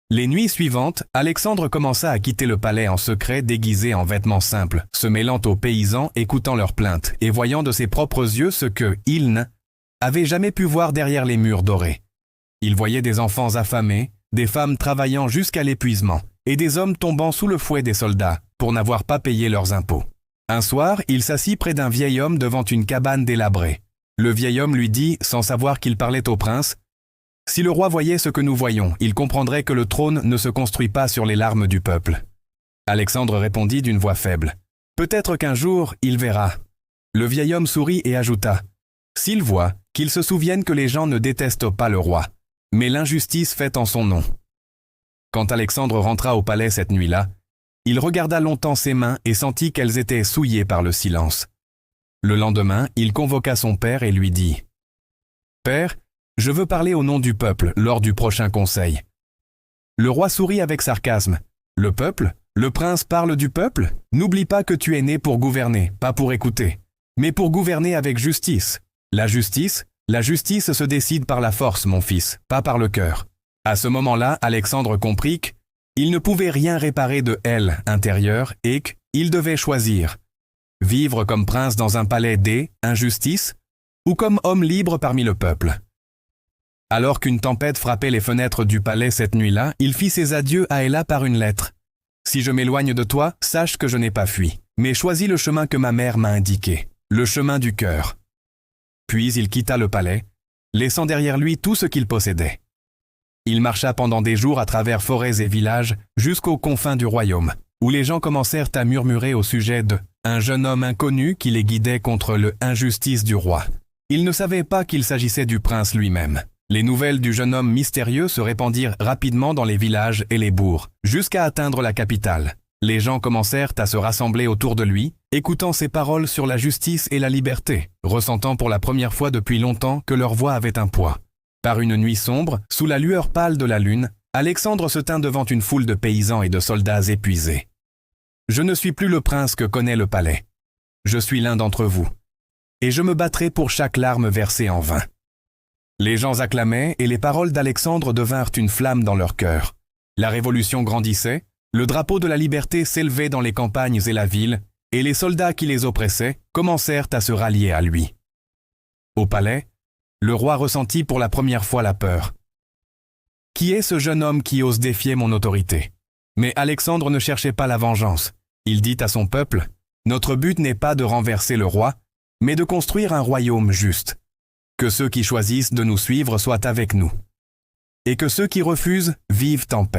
Les nuits suivantes, Alexandre commença à quitter le palais en secret déguisé en vêtements simples, se mêlant aux paysans, écoutant leurs plaintes et voyant de ses propres yeux ce que il n'avait jamais pu voir derrière les murs dorés. Il voyait des enfants affamés, des femmes travaillant jusqu'à l'épuisement et des hommes tombant sous le fouet des soldats pour n'avoir pas payé leurs impôts. Un soir, il s'assit près d'un vieil homme devant une cabane délabrée. Le vieil homme lui dit, sans savoir qu'il parlait au prince, « Si le roi voyait ce que nous voyons, il comprendrait que le trône ne se construit pas sur les larmes du peuple. » Alexandre répondit d'une voix faible, « Peut-être qu'un jour, il verra. » Le vieil homme sourit et ajouta, « S'il voit, qu'il se souvienne que les gens ne détestent pas le roi, mais l'injustice faite en son nom. » Quand Alexandre rentra au palais cette nuit-là, il regarda longtemps ses mains et sentit qu'elles étaient souillées par le silence. Le lendemain, il convoqua son père et lui dit « Père, je veux parler au nom du peuple lors du prochain conseil. » Le roi sourit avec sarcasme. « Le peuple? Le prince parle du peuple? N'oublie pas que tu es né pour gouverner, pas pour écouter, mais pour gouverner avec justice. La justice se décide par la force, mon fils, pas par le cœur. » À ce moment-là, Alexandre comprit qu'il ne pouvait rien réparer de haine intérieure et qu'il devait choisir. Vivre comme prince dans un palais d'injustice ou comme homme libre parmi le peuple. Alors qu'une tempête frappait les fenêtres du palais cette nuit-là, il fit ses adieux à Ella par une lettre. « Si je m'éloigne de toi, sache que je n'ai pas fui, mais choisis le chemin que ma mère m'a indiqué, le chemin du cœur. » Puis il quitta le palais, laissant derrière lui tout ce qu'il possédait. Il marcha pendant des jours à travers forêts et villages jusqu'aux confins du royaume, où les gens commencèrent à murmurer au sujet d'un jeune homme inconnu qui les guidait contre l'injustice du roi. Ils ne savaient pas qu'il s'agissait du prince lui-même. Les nouvelles du jeune homme mystérieux se répandirent rapidement dans les villages et les bourgs, jusqu'à atteindre la capitale. Les gens commencèrent à se rassembler autour de lui, écoutant ses paroles sur la justice et la liberté, ressentant pour la première fois depuis longtemps que leur voix avait un poids. Par une nuit sombre, sous la lueur pâle de la lune, Alexandre se tint devant une foule de paysans et de soldats épuisés. « Je ne suis plus le prince que connaît le palais. Je suis l'un d'entre vous, et je me battrai pour chaque larme versée en vain. » Les gens acclamaient et les paroles d'Alexandre devinrent une flamme dans leur cœur. La révolution grandissait, le drapeau de la liberté s'élevait dans les campagnes et la ville, et les soldats qui les oppressaient commencèrent à se rallier à lui. Au palais, le roi ressentit pour la première fois la peur. Qui est ce jeune homme qui ose défier mon autorité? Mais Alexandre ne cherchait pas la vengeance. Il dit à son peuple, « Notre but n'est pas de renverser le roi, mais de construire un royaume juste. Que ceux qui choisissent de nous suivre soient avec nous, et que ceux qui refusent vivent en paix. »